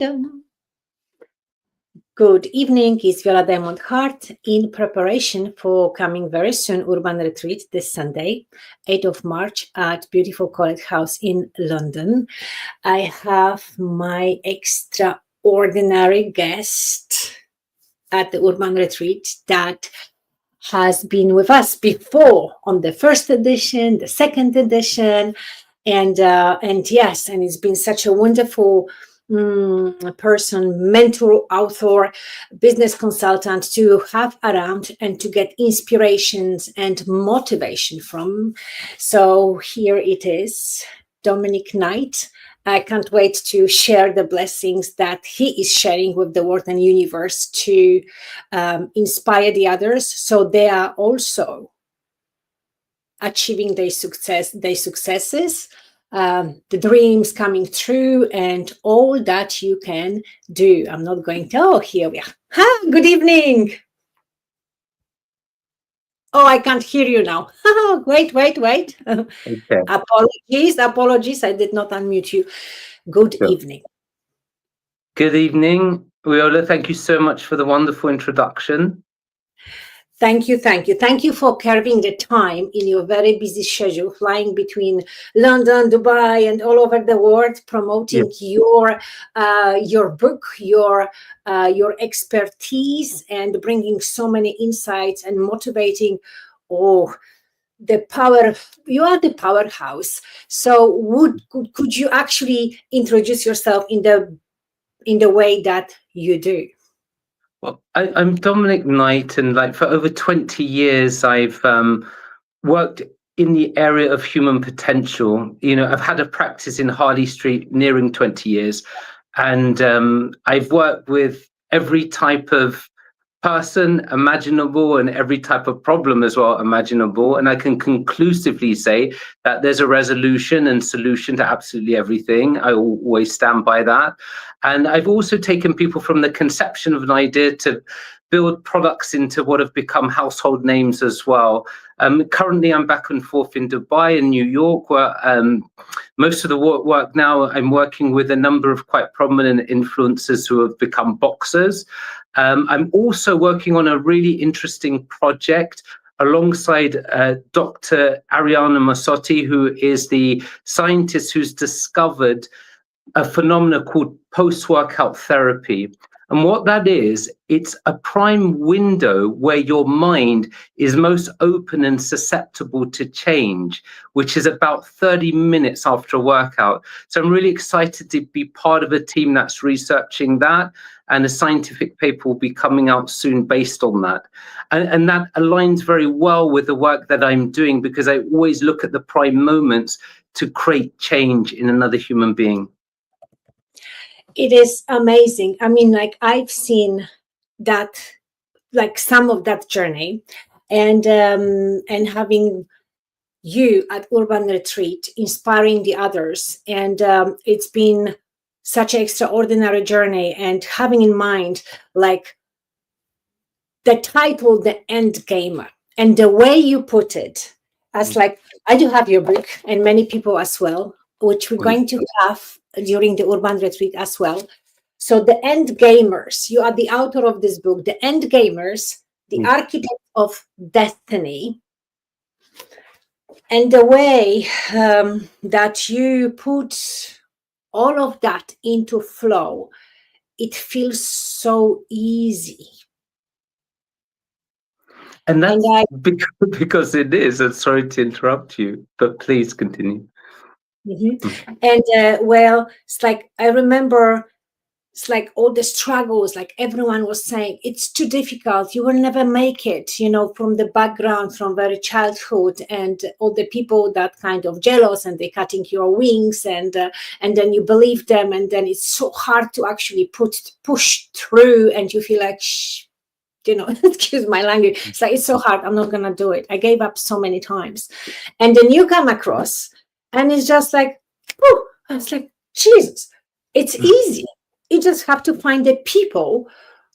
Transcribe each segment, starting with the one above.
Dun. Good evening, it's Viola Diamond Hart in preparation for coming very soon Urban Retreat this Sunday, 8th of March at beautiful College House in London. I have my extraordinary guest at the Urban Retreat that has been with us before on the first edition, the second edition, and yes, and it's been such a wonderful person, mentor, author, business consultant to have around and to get inspirations and motivation from. So here it is, Dominic Knight. I can't wait to share the blessings that he is sharing with the world and universe to inspire the others, so they are also achieving their successes, the dreams coming true, and all that you can do. I'm not going to. Oh, here we are. Hi, good evening. Oh, I can't hear you now. Wait. Okay. Apologies. I did not unmute you. Good evening. Good evening, Viola. Thank you so much for the wonderful introduction. Thank you. Thank you for carving the time in your very busy schedule, flying between London, Dubai, and all over the world, promoting your book, your expertise, and bringing so many insights and motivating. Oh, the power! You are the powerhouse. So, could you actually introduce yourself in the way that you do? Well, I'm Dominic Knight, and for over 20 years, I've worked in the area of human potential. I've had a practice in Harley Street nearing 20 years, and I've worked with every type of person imaginable and every type of problem as well imaginable. And I can conclusively say that there's a resolution and solution to absolutely everything. I always stand by that. And I've also taken people from the conception of an idea to build products into what have become household names as well. Currently, I'm back and forth in Dubai and New York, where most of the work now, I'm working with a number of quite prominent influencers who have become boxers. I'm also working on a really interesting project alongside Dr. Ariana Massotti, who is the scientist who's discovered a phenomenon called post-workout therapy. And what that is, it's a prime window where your mind is most open and susceptible to change, which is about 30 minutes after a workout. So I'm really excited to be part of a team that's researching that, and a scientific paper will be coming out soon based on that. And that aligns very well with the work that I'm doing, because I always look at the prime moments to create change in another human being. It is amazing. I mean, I've seen that, some of that journey, and having you at Urban Retreat, inspiring the others. And it's been such an extraordinary journey, and having in mind, the title, The End Gamer, and the way you put it, as I do have your book, and many people as well, which we're going to have during the Urban Retreat as well. So the End Gamers, you are the author of this book, The End Gamers, the Architect of Destiny. And the way that you put all of that into flow, it feels so easy. And that's because it is. And sorry to interrupt you, but please continue. Mm-hmm. And it's I remember, it's all the struggles, everyone was saying, it's too difficult, you will never make it, from the background, from very childhood, and all the people that kind of jealous, and they cutting your wings, and then you believe them, and then it's so hard to actually push through, and you feel excuse my language, it's so hard, I'm not gonna do it, I gave up so many times. And then you come across, and it's just oh, it's Jesus, it's easy. You just have to find the people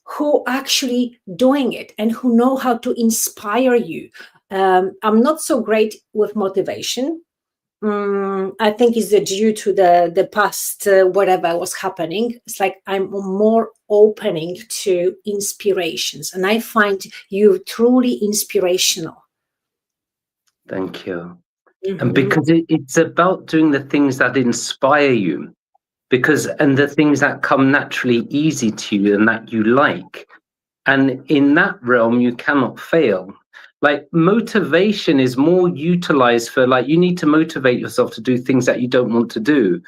who are actually doing it and who know how to inspire you. I'm not so great with motivation. I think it's due to the past, whatever was happening. It's like I'm more opening to inspirations, and I find you truly inspirational. Thank you. And because it's about doing the things that inspire you, and the things that come naturally easy to you and that you like. And in that realm, you cannot fail. Like, motivation is more utilized for, like, you need to motivate yourself to do things that you don't want to do.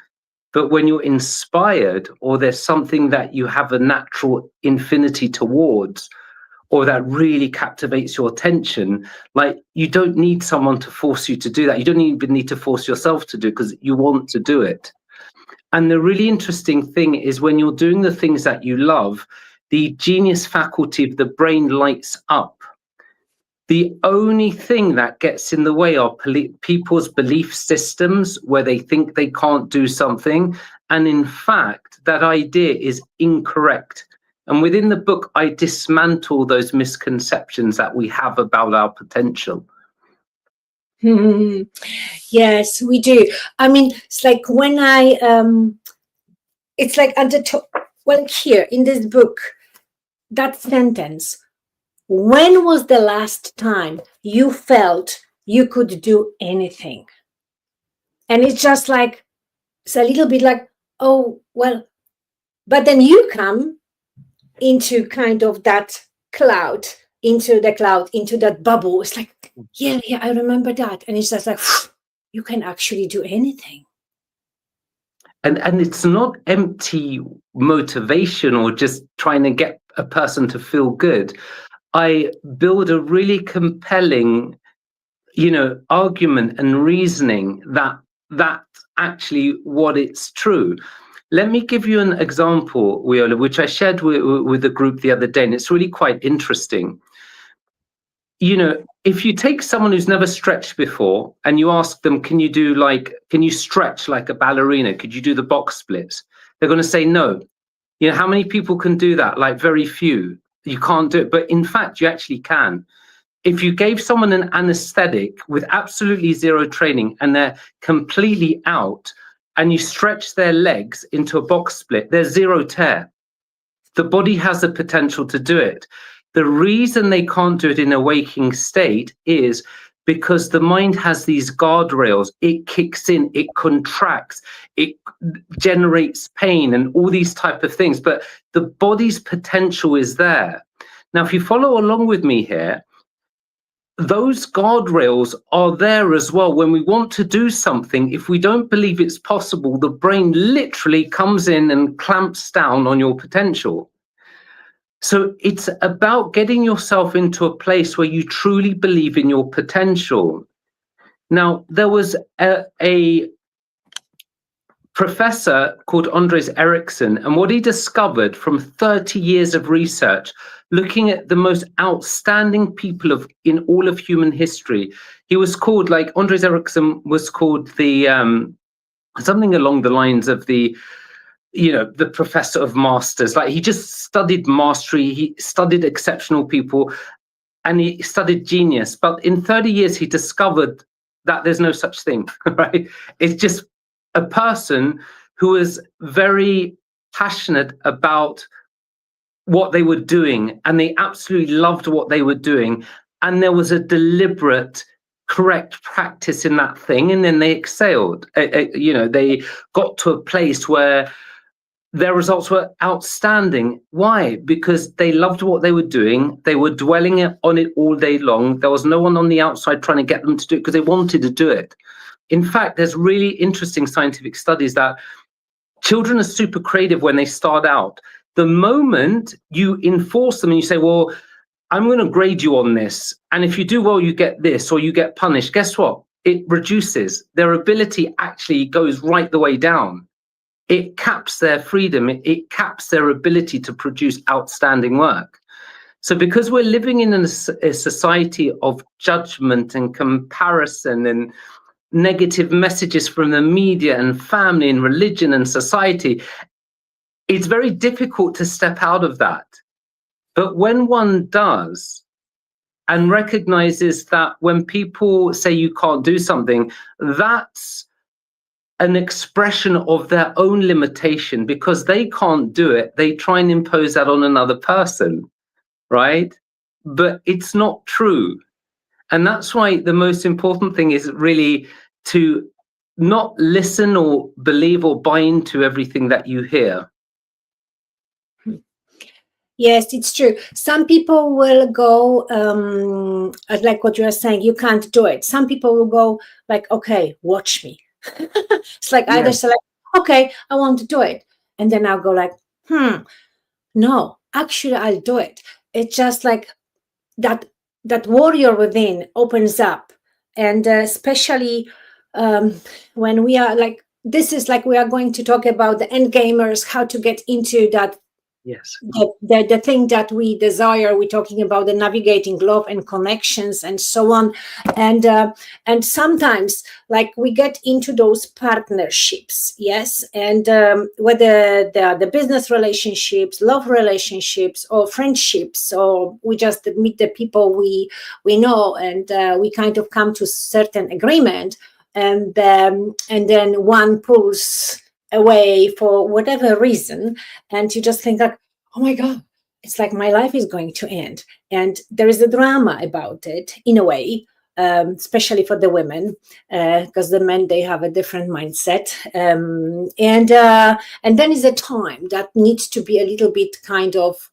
But when you're inspired, or there's something that you have a natural infinity towards, or that really captivates your attention, like, you don't need someone to force you to do that. You don't even need to force yourself to do it, because you want to do it. And the really interesting thing is, when you're doing the things that you love, the genius faculty of the brain lights up. The only thing that gets in the way are people's belief systems, where they think they can't do something. And in fact, that idea is incorrect. And within the book, I dismantle those misconceptions that we have about our potential. Yes, we do. I mean, it's like when it's like at the top, well, here in this book, that sentence, when was the last time you felt you could do anything? And it's just like, it's a little bit like, oh, well, but then you come into kind of that cloud, into that bubble. It's like, yeah, I remember that. And it's just like, you can actually do anything. And it's not empty motivation or just trying to get a person to feel good. I build a really compelling, argument and reasoning that actually what it's true. Let me give you an example, Wiola, which I shared with the group the other day, and it's really quite interesting. If you take someone who's never stretched before and you ask them, can you stretch like a ballerina? Could you do the box splits? They're going to say no. How many people can do that? Like, very few. You can't do it. But in fact, you actually can. If you gave someone an anesthetic with absolutely zero training and they're completely out, and you stretch their legs into a box split, there's zero tear. The body has the potential to do it. The reason they can't do it in a waking state is because the mind has these guardrails. It kicks in, it contracts, it generates pain and all these type of things. But the body's potential is there. Now, if you follow along with me here, those guardrails are there as well. When we want to do something, if we don't believe it's possible, the brain literally comes in and clamps down on your potential. So it's about getting yourself into a place where you truly believe in your potential. Now, there was a professor called Andres Ericsson, and what he discovered from 30 years of research, looking at the most outstanding people in all of human history, he was called, like, Andres Ericsson was called the something along the lines of the professor of masters. Like, he just studied mastery, he studied exceptional people, and he studied genius. But in 30 years, he discovered that there's no such thing, right? It's just a person who is very passionate about what they were doing, and they absolutely loved what they were doing. And there was a deliberate, correct practice in that thing, and then they excelled. They got to a place where their results were outstanding. Why? Because they loved what they were doing. They were dwelling on it all day long. There was no one on the outside trying to get them to do it, because they wanted to do it. In fact, there's really interesting scientific studies that children are super creative when they start out. The moment you enforce them and you say, well, I'm going to grade you on this, and if you do well, you get this, or you get punished, guess what? It reduces. Their ability actually goes right the way down. It caps their freedom. It caps their ability to produce outstanding work. So because we're living in a society of judgment and comparison and negative messages from the media and family and religion and society, it's very difficult to step out of that. But when one does, and recognizes that when people say you can't do something, that's an expression of their own limitation. Because they can't do it, they try and impose that on another person, right? But it's not true. And that's why the most important thing is really to not listen or believe or buy into everything that you hear. Yes, it's true. Some people will go, like what you are saying, you can't do it. Some people will go like, okay, watch me. It's like either select, okay, I want to do it. And then I'll go like, no, actually I'll do it. It's just like that warrior within opens up. And especially when we are like, this is like, we are going to talk about the end gamers, how to get into that. Yes. The thing that we desire. We're talking about the navigating love and connections and so on. And sometimes like we get into those partnerships, yes, and whether the business relationships, love relationships, or friendships, or we just meet the people we know, and we kind of come to certain agreement, and then one pulls away for whatever reason, and you just think like, oh my god, it's like my life is going to end. And there is a drama about it in a way, especially for the women, because the men, they have a different mindset, and then is a time that needs to be a little bit kind of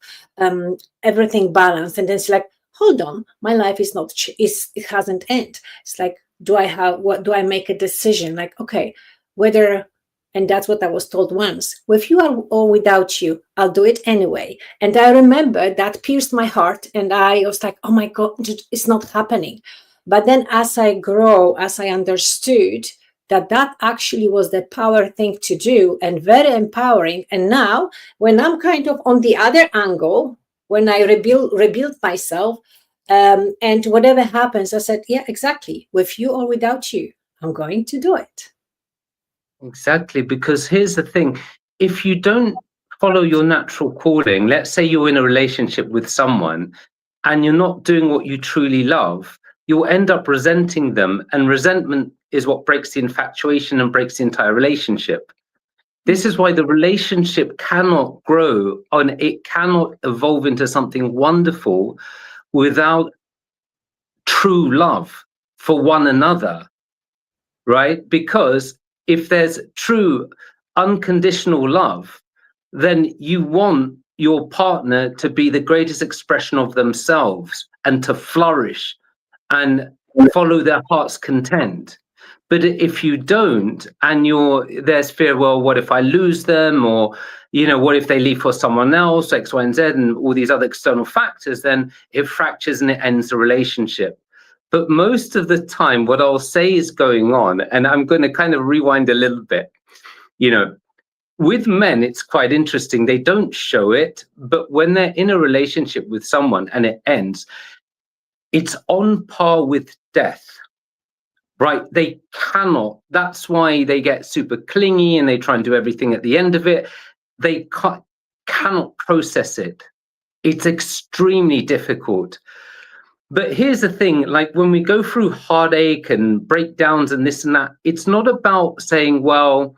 everything balanced, and then it's like, hold on, my life is not it hasn't ended. It's like, do I make a decision like, okay, whether, and that's what I was told once, with you or without you, I'll do it anyway. And I remember that pierced my heart, and I was like, oh my God, it's not happening. But then as I grow, as I understood that actually was the power thing to do, and very empowering. And now when I'm kind of on the other angle, when I rebuild myself, and whatever happens, I said, yeah, exactly, with you or without you, I'm going to do it. Exactly, because here's the thing. If you don't follow your natural calling, let's say you're in a relationship with someone and you're not doing what you truly love, you'll end up resenting them. And resentment is what breaks the infatuation and breaks the entire relationship. This is why the relationship cannot grow and it cannot evolve into something wonderful without true love for one another, right? Because if there's true unconditional love, then you want your partner to be the greatest expression of themselves and to flourish and follow their heart's content. But if you don't, and there's fear, well, what if I lose them? Or, what if they leave for someone else, X, Y, and Z, and all these other external factors, then it fractures and it ends the relationship. But most of the time, what I'll say is going on, and I'm going to kind of rewind a little bit, with men, it's quite interesting. They don't show it, but when they're in a relationship with someone and it ends, it's on par with death. Right? They cannot. That's why they get super clingy and they try and do everything at the end of it. They cannot process it. It's extremely difficult. But here's the thing, like when we go through heartache and breakdowns and this and that, it's not about saying, well,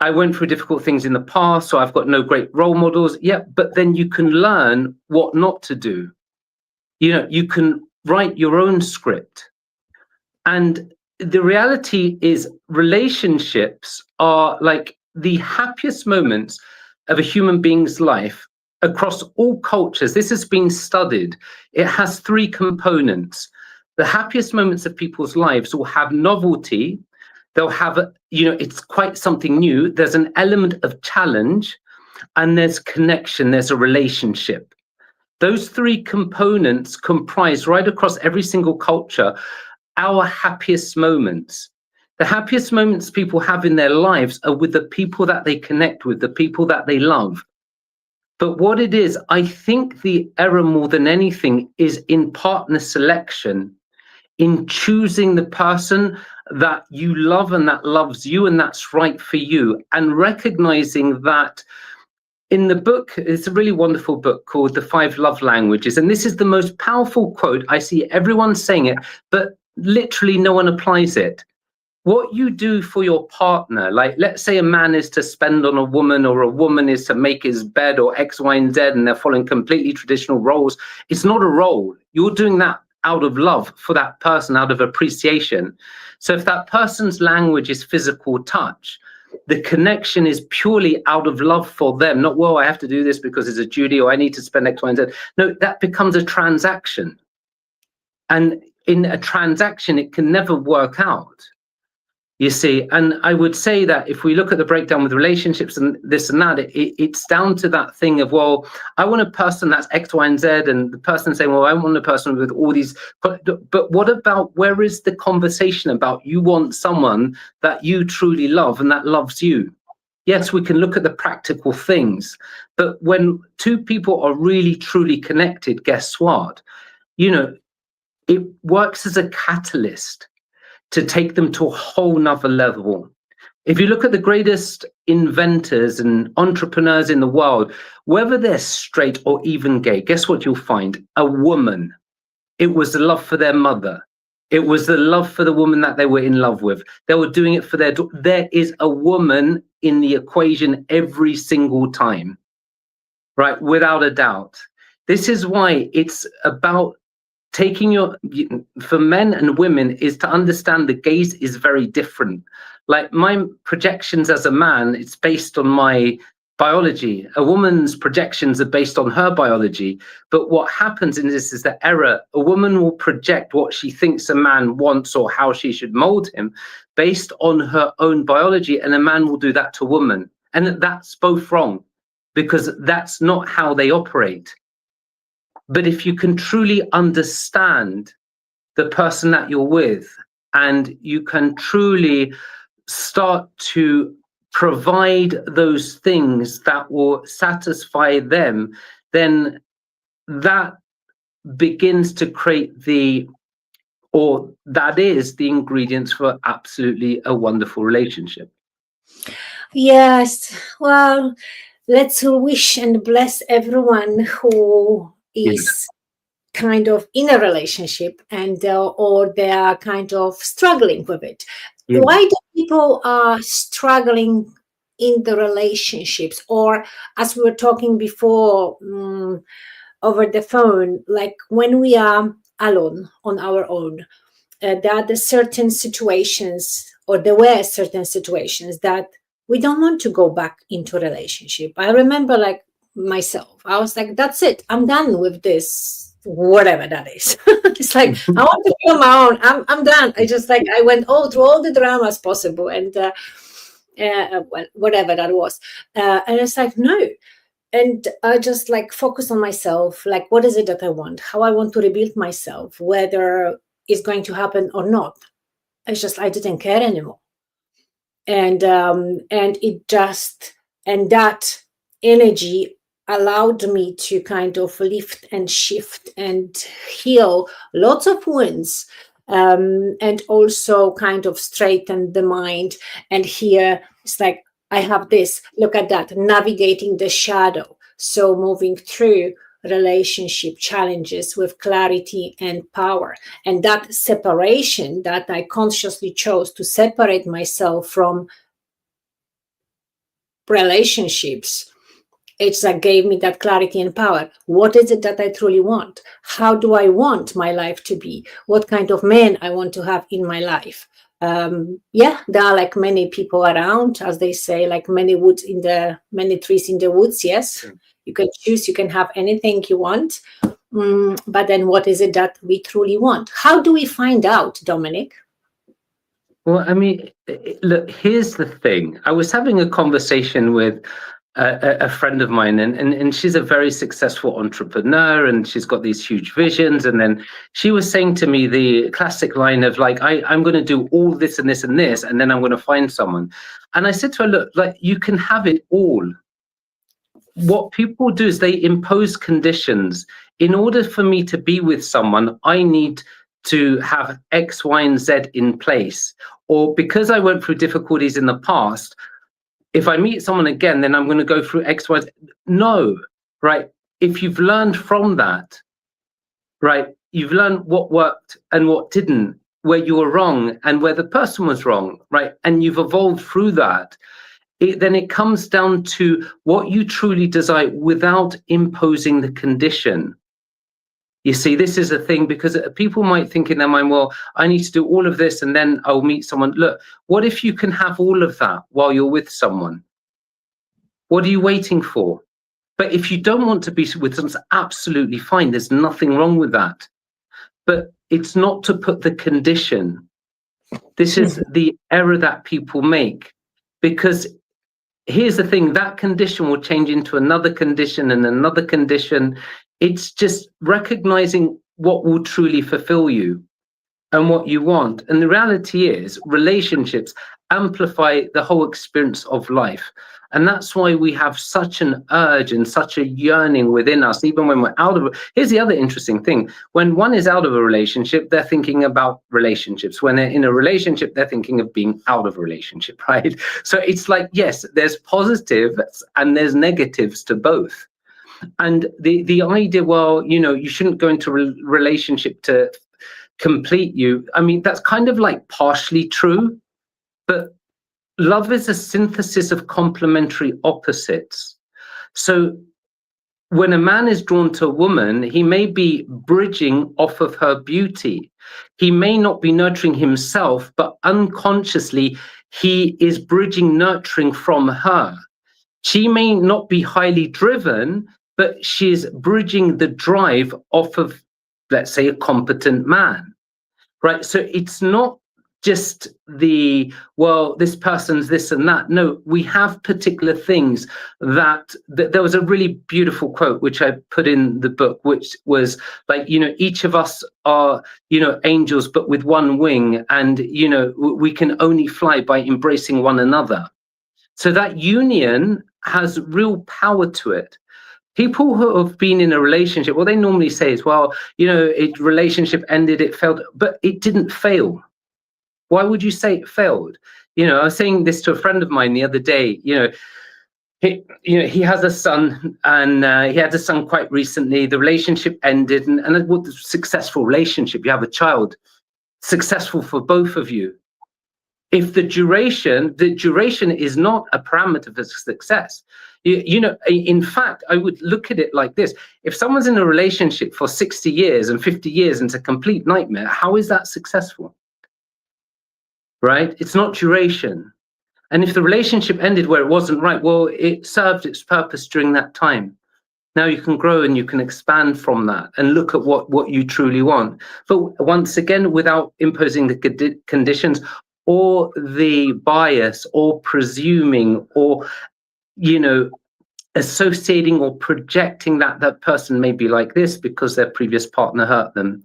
I went through difficult things in the past, so I've got no great role models. Yeah, but then you can learn what not to do. You can write your own script. And the reality is relationships are like the happiest moments of a human being's life across all cultures. This has been studied. It has 3 components. The happiest moments of people's lives will have novelty. They'll have, it's quite something new. There's an element of challenge, and there's connection. There's a relationship. Those 3 components comprise right across every single culture our happiest moments. The happiest moments people have in their lives are with the people that they connect with, the people that they love. But what it is, I think the error more than anything is in partner selection, in choosing the person that you love and that loves you and that's right for you, and recognizing that in the book, it's a really wonderful book called The 5 Love Languages. And this is the most powerful quote. I see everyone saying it, but literally no one applies it. what you do for your partner, like let's say a man is to spend on a woman, or a woman is to make his bed, or X, Y, and Z, and they're following completely traditional roles. It's not a role. You're doing that out of love for that person, out of appreciation. So if that person's language is physical touch, the connection is purely out of love for them, not, well, I have to do this because it's a duty, or I need to spend X, Y, and Z. No, that becomes a transaction. And in a transaction, it can never work out, you see. And I would say that if we look at the breakdown with relationships and this and that, it's down to that thing of, well, I want a person that's X, Y, and Z, and the person saying, well, I want a person with all these, but what about, where is the conversation about you want someone that you truly love and that loves you? Yes, we can look at the practical things, but when two people are really, truly connected, guess what? You know, it works as a catalyst to take them to a whole nother level. If you look at the greatest inventors and entrepreneurs in the world, whether they're straight or even gay, guess what you'll find? A woman. It was the love for their mother. It was the love for the woman that they were in love with. They were doing it for their daughter. There is a woman in the equation every single time, right? Without a doubt. This is why it's about taking for men and women, is to understand the gaze is very different. Like my projections as a man, it's based on my biology. A woman's projections are based on her biology. But what happens in this is the error. A woman will project what she thinks a man wants or how she should mold him based on her own biology, and a man will do that to a woman. And that's both wrong, because that's not how they operate. But if you can truly understand the person that you're with, and you can truly start to provide those things that will satisfy them, then that begins to create that is the ingredients for absolutely a wonderful relationship. Yes. Well, let's wish and bless everyone who is kind of in a relationship, and or they are kind of struggling with it. Why do people are struggling in the relationships? Or, as we were talking before over the phone, like when we are alone on our own, there are certain situations, or there were certain situations that we don't want to go back into a relationship. I remember, like myself, I was like, that's it, I'm done with this, whatever that is. It's like, I want to be on my own. I'm done. I went through all the dramas possible, and well, whatever that was, and it's like, no. And I just like focus on myself, like, what is it that I want, how I want to rebuild myself, whether it's going to happen or not. It's just, I didn't care anymore. And that energy allowed me to kind of lift and shift and heal lots of wounds, and also kind of straighten the mind. And here it's like, I have this, look at that, navigating the shadow. So moving through relationship challenges with clarity and power. And that separation, that I consciously chose to separate myself from relationships, it's like gave me that clarity and power. What is it that I truly want? How do I want my life to be? What kind of man I want to have in my life? There are like many people around, as they say, like many trees in the woods. Yes, you can choose, you can have anything you want. But then what is it that we truly want? How do we find out, Dominic? Well, I mean, look, here's the thing. I was having a conversation with a friend of mine, and she's a very successful entrepreneur, and she's got these huge visions. And then she was saying to me the classic line of like, I'm going to do all this and this and this, and then I'm going to find someone. And I said to her, look, like, you can have it all. What people do is they impose conditions. In order for me to be with someone, I need to have X, Y, and Z in place. Or because I went through difficulties in the past, if I meet someone again, then I'm going to go through X, Y, Z. No, right? If you've learned from that, right, you've learned what worked and what didn't, where you were wrong and where the person was wrong, right? And you've evolved through that. Then it comes down to what you truly desire without imposing the condition. You see, this is a thing, because people might think in their mind, well, I need to do all of this and then I'll meet someone. Look, what if you can have all of that while you're with someone? What are you waiting for? But if you don't want to be with someone, it's absolutely fine. There's nothing wrong with that. But it's not to put the condition. This is the error that people make, because here's the thing, that condition will change into another condition and another condition. It's just recognizing what will truly fulfill you and what you want. And the reality is, relationships amplify the whole experience of life. And that's why we have such an urge and such a yearning within us, even when we're out of it. Here's the other interesting thing. When one is out of a relationship, they're thinking about relationships. When they're in a relationship, they're thinking of being out of a relationship, right? So it's like, yes, there's positives and there's negatives to both. And the idea, well, you know, you shouldn't go into a relationship to complete you. I mean, that's kind of like partially true, but love is a synthesis of complementary opposites. So when a man is drawn to a woman, he may be bridging off of her beauty. He may not be nurturing himself, but unconsciously he is bridging nurturing from her. She may not be highly driven, but she's bridging the drive off of, let's say, a competent man, right? So it's not just the, well, this person's this and that. No, we have particular things that there was a really beautiful quote, which I put in the book, which was like, you know, each of us are, you know, angels, but with one wing. And, you know, we can only fly by embracing one another. So that union has real power to it. People who have been in a relationship, what they normally say is, well, you know, relationship ended, it failed, but it didn't fail. Why would you say it failed? You know, I was saying this to a friend of mine the other day. He has a son, and he had a son quite recently. The relationship ended, and what a successful relationship. You have a child, successful for both of you. If the duration is not a parameter for success. You know, in fact, I would look at it like this. If someone's in a relationship for 60 years and 50 years and it's a complete nightmare, how is that successful? Right? It's not duration. And if the relationship ended where it wasn't right, well, it served its purpose during that time. Now you can grow and you can expand from that and look at what you truly want. But once again, without imposing the conditions or the bias or presuming or, you know, associating or projecting that that person may be like this because their previous partner hurt them.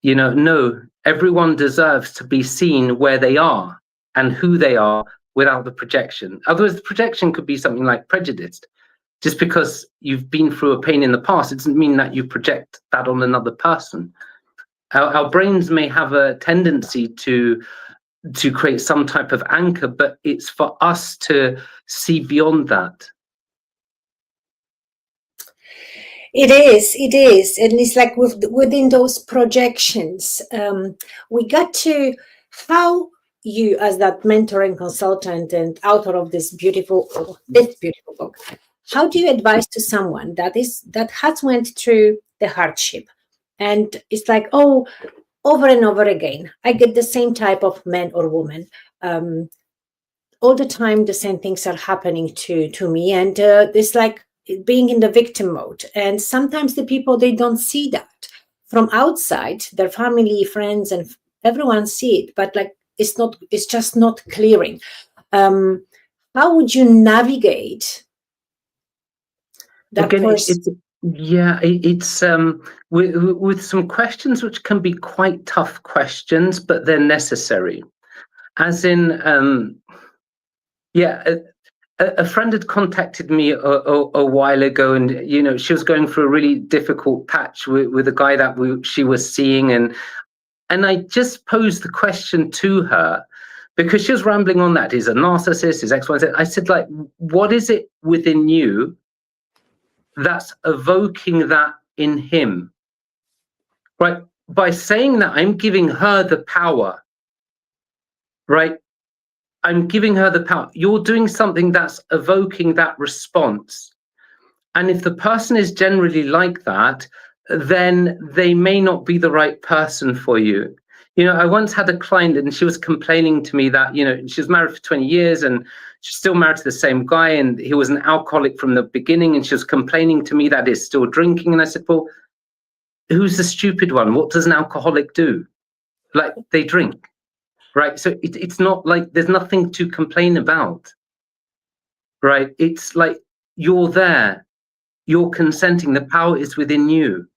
You know, no, everyone deserves to be seen where they are and who they are without the projection. Otherwise, the projection could be something like prejudiced. Just because you've been through a pain in the past, it doesn't mean that you project that on another person. Our brains may have a tendency to create some type of anchor, but it's for us to see beyond that. It is. And it's like within those projections, we got to, how you as that mentor and consultant and author of this beautiful book, how do you advise to someone that has went through the hardship and it's like, oh, over and over again, I get the same type of man or woman. All the time, the same things are happening to me. And it's like being in the victim mode. And sometimes the people, they don't see that from outside, their family, friends, and everyone see it, but like, it's just not clearing. How would you navigate that? Again, it's with some questions which can be quite tough questions, but they're necessary. As in, a friend had contacted me a while ago, and you know, she was going through a really difficult patch with a guy that she was seeing, and I just posed the question to her because she was rambling on that he's a narcissist, his X, Y, Z. I said, like, what is it within you that's evoking that in him? Right? by saying that, I'm giving her the power, right? I'm giving her the power. You're doing something that's evoking that response. And if the person is generally like that, then they may not be the right person for you. You know, I once had a client and she was complaining to me that, you know, she was married for 20 years and she's still married to the same guy, and he was an alcoholic from the beginning, and she was complaining to me that he's still drinking. And I said, well, who's the stupid one? What does an alcoholic do? Like, they drink, right? So it's not like there's nothing to complain about, right? It's like you're there, you're consenting, the power is within you.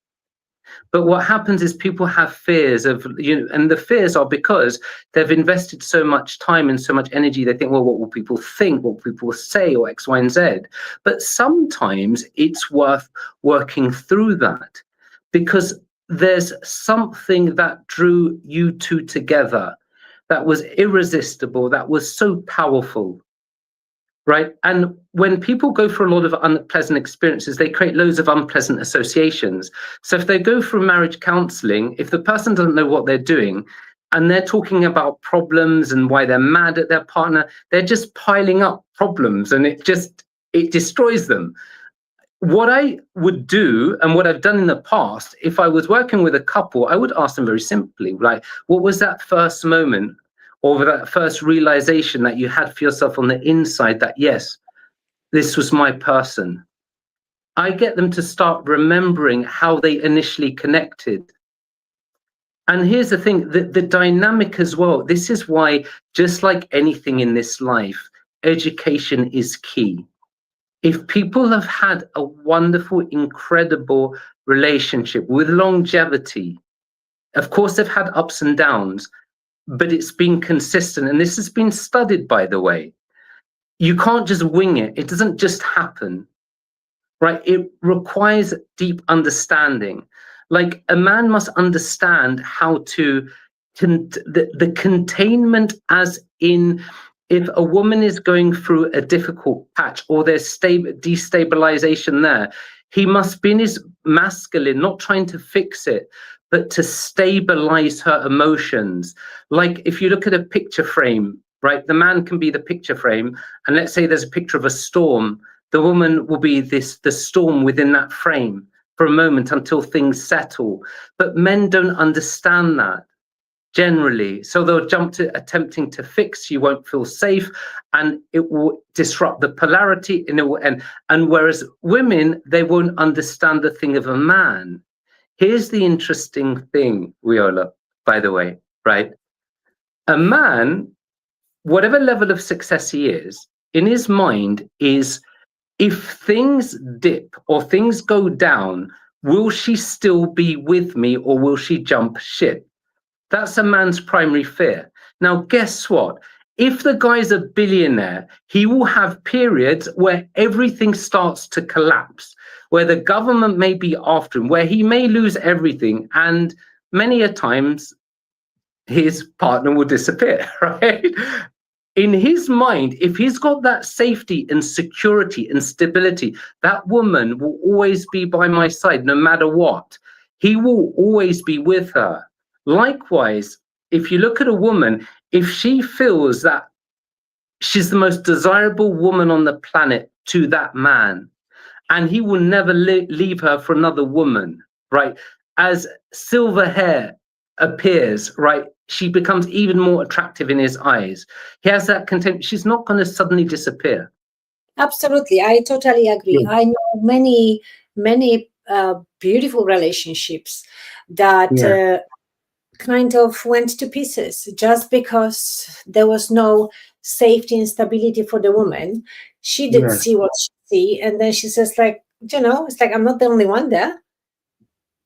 But what happens is people have fears of, you know, and the fears are because they've invested so much time and so much energy. They think, well, what will people think? What will people say? Or X, Y, and Z. But sometimes it's worth working through that, because there's something that drew you two together that was irresistible, that was so powerful. Right. And when people go through a lot of unpleasant experiences, they create loads of unpleasant associations. So if they go through marriage counseling, if the person doesn't know what they're doing and they're talking about problems and why they're mad at their partner, they're just piling up problems, and it destroys them. What I would do, and what I've done in the past, if I was working with a couple, I would ask them very simply, like, what was that first moment, or that first realization that you had for yourself on the inside that, yes, this was my person? I get them to start remembering how they initially connected. And here's the thing, the dynamic as well. This is why, just like anything in this life, education is key. If people have had a wonderful, incredible relationship with longevity, of course, they've had ups and downs, but it's been consistent. And this has been studied, by the way. You can't just wing it. It doesn't just happen, right? It requires deep understanding. Like, a man must understand how to, the containment, as in, if a woman is going through a difficult patch or there's destabilization there, he must be in his masculine, not trying to fix it, but to stabilize her emotions. Like, if you look at a picture frame, right, the man can be the picture frame, and let's say there's a picture of a storm, the woman will be the storm within that frame for a moment until things settle. But men don't understand that generally, so they'll jump to attempting to fix. You won't feel safe, and it will disrupt the polarity, and it will end. And whereas women, they won't understand the thing of a man. Here's the interesting thing, Viola, by the way, right? A man, whatever level of success he is, in his mind is, if things dip or things go down, will she still be with me, or will she jump ship? That's a man's primary fear. Now, guess what? If the guy's a billionaire, he will have periods where everything starts to collapse, where the government may be after him, where he may lose everything, and many a times his partner will disappear, right? In his mind, if he's got that safety and security and stability, that woman will always be by my side no matter what. He will always be with her. Likewise, if you look at a woman, if she feels that she's the most desirable woman on the planet to that man, and he will never leave her for another woman, right? As silver hair appears, right, she becomes even more attractive in his eyes. He has that content. She's not going to suddenly disappear. Absolutely. I totally agree. Yeah. I know many beautiful relationships that kind of went to pieces just because there was no safety and stability for the woman. She did see what she see, and then she says, like, you know, it's like, I'm not the only one there.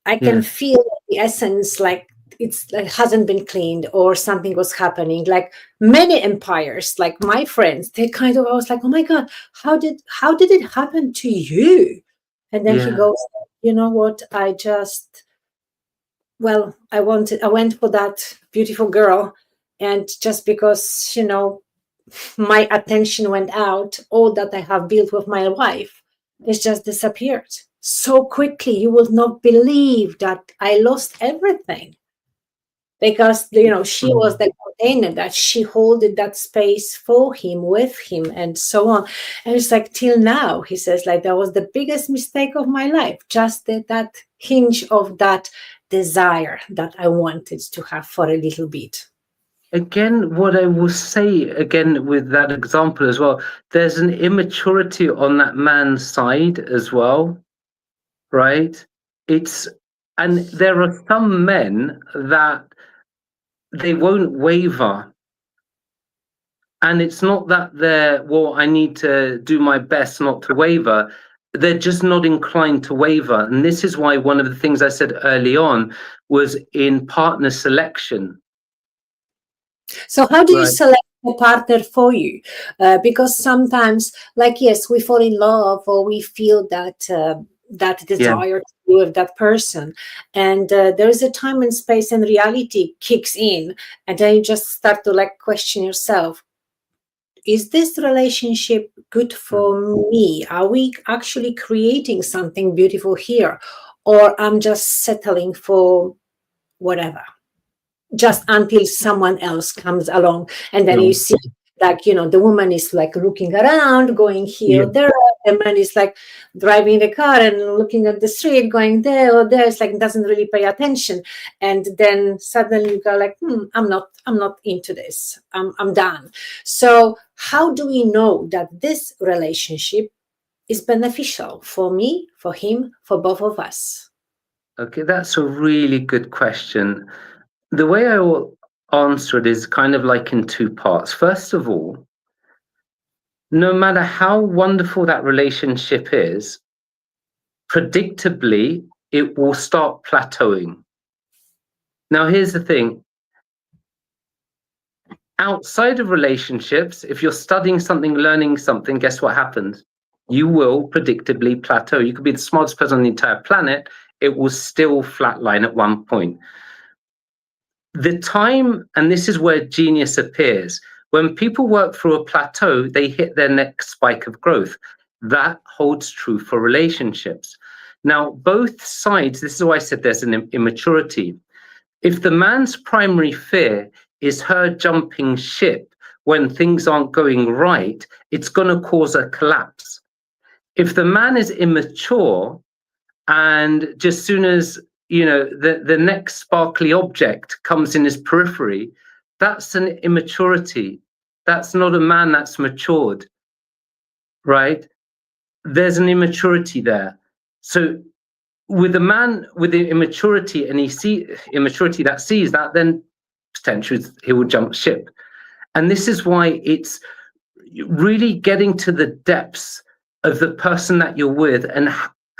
I can feel the essence, like it's like hasn't been cleaned or something was happening. Like many empires, like my friends, they kind of, I was like, oh my God, how did it happen to you? And then he goes, you know what, I went for that beautiful girl, and just because, you know, my attention went out, all that I have built with my wife, it's just disappeared. so quickly. You will not believe that I lost everything. Because, she was the container that she holded that space for him, with him, and so on. And it's like, till now, he says, like, that was the biggest mistake of my life. Just that hinge of that desire that I wanted to have for a little bit. Again, what I will say again with that example as well, there's an immaturity on that man's side as well, right? And there are some men that they won't waver. And it's not that I need to do my best not to waver. They're just not inclined to waver. And this is why one of the things I said early on was in partner selection. So how do you select a partner for you? Because sometimes, like, yes, we fall in love, or we feel that desire to be with that person, and there is a time and space, and reality kicks in, and then you just start to question yourself. Is this relationship good for me? Are we actually creating something beautiful here? Or I'm just settling for whatever, just until someone else comes along. And then you see, the woman is looking around, going here or there. The man is driving the car and looking at the street, going there or there. It's doesn't really pay attention. And then suddenly you go I'm not into this. I'm done. So how do we know that this relationship is beneficial for me, for him, for both of us? Okay, that's a really good question. The way I will answer it is kind of in two parts. First of all, no matter how wonderful that relationship is, predictably, it will start plateauing. Now, here's the thing. Outside of relationships, if you're studying something, learning something, guess what happens? You will predictably plateau. You could be the smartest person on the entire planet. It will still flatline at one point. The time, and this is where genius appears, when people work through a plateau, they hit their next spike of growth. That holds true for relationships. Now, both sides, this is why I said there's an immaturity. If the man's primary fear is her jumping ship when things aren't going right, it's going to cause a collapse. If the man is immature and just soon as the next sparkly object comes in his periphery, that's an immaturity. That's not a man that's matured, right? There's an immaturity there. So with a man with the immaturity, and he sees immaturity that sees that, then potentially he will jump ship. And this is why it's really getting to the depths of the person that you're with and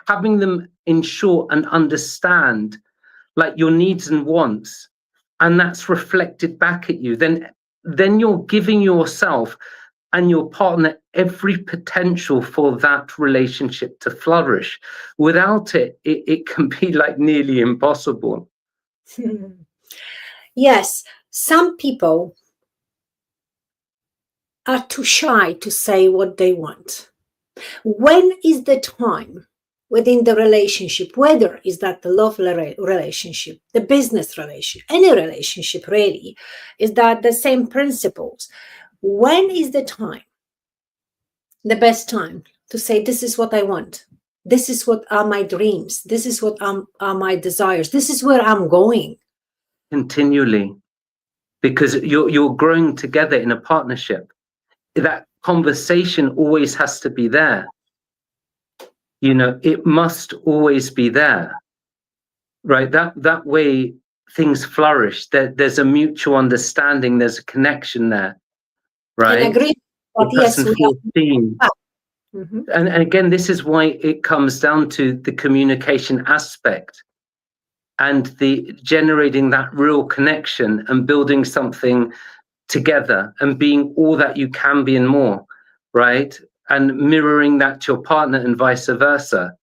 having them ensure and understand your needs and wants, and that's reflected back at you. Then you're giving yourself and your partner every potential for that relationship to flourish. Without it, it can be nearly impossible. Yes, some people are too shy to say what they want. When is the time within the relationship, whether is that the love relationship, the business relationship, any relationship really, is that the same principles? When is the time, the best time to say, this is what I want, this is what are my dreams, this is what are my desires, this is where I'm going? Continually, because you're growing together in a partnership. That conversation always has to be there. It must always be there, right? That way things flourish. There's a mutual understanding. There's a connection there, right? I agree. But yes, we are. Mm-hmm. And again, this is why it comes down to the communication aspect and the generating that real connection and building something together and being all that you can be and more, right? And mirroring that to your partner and vice versa.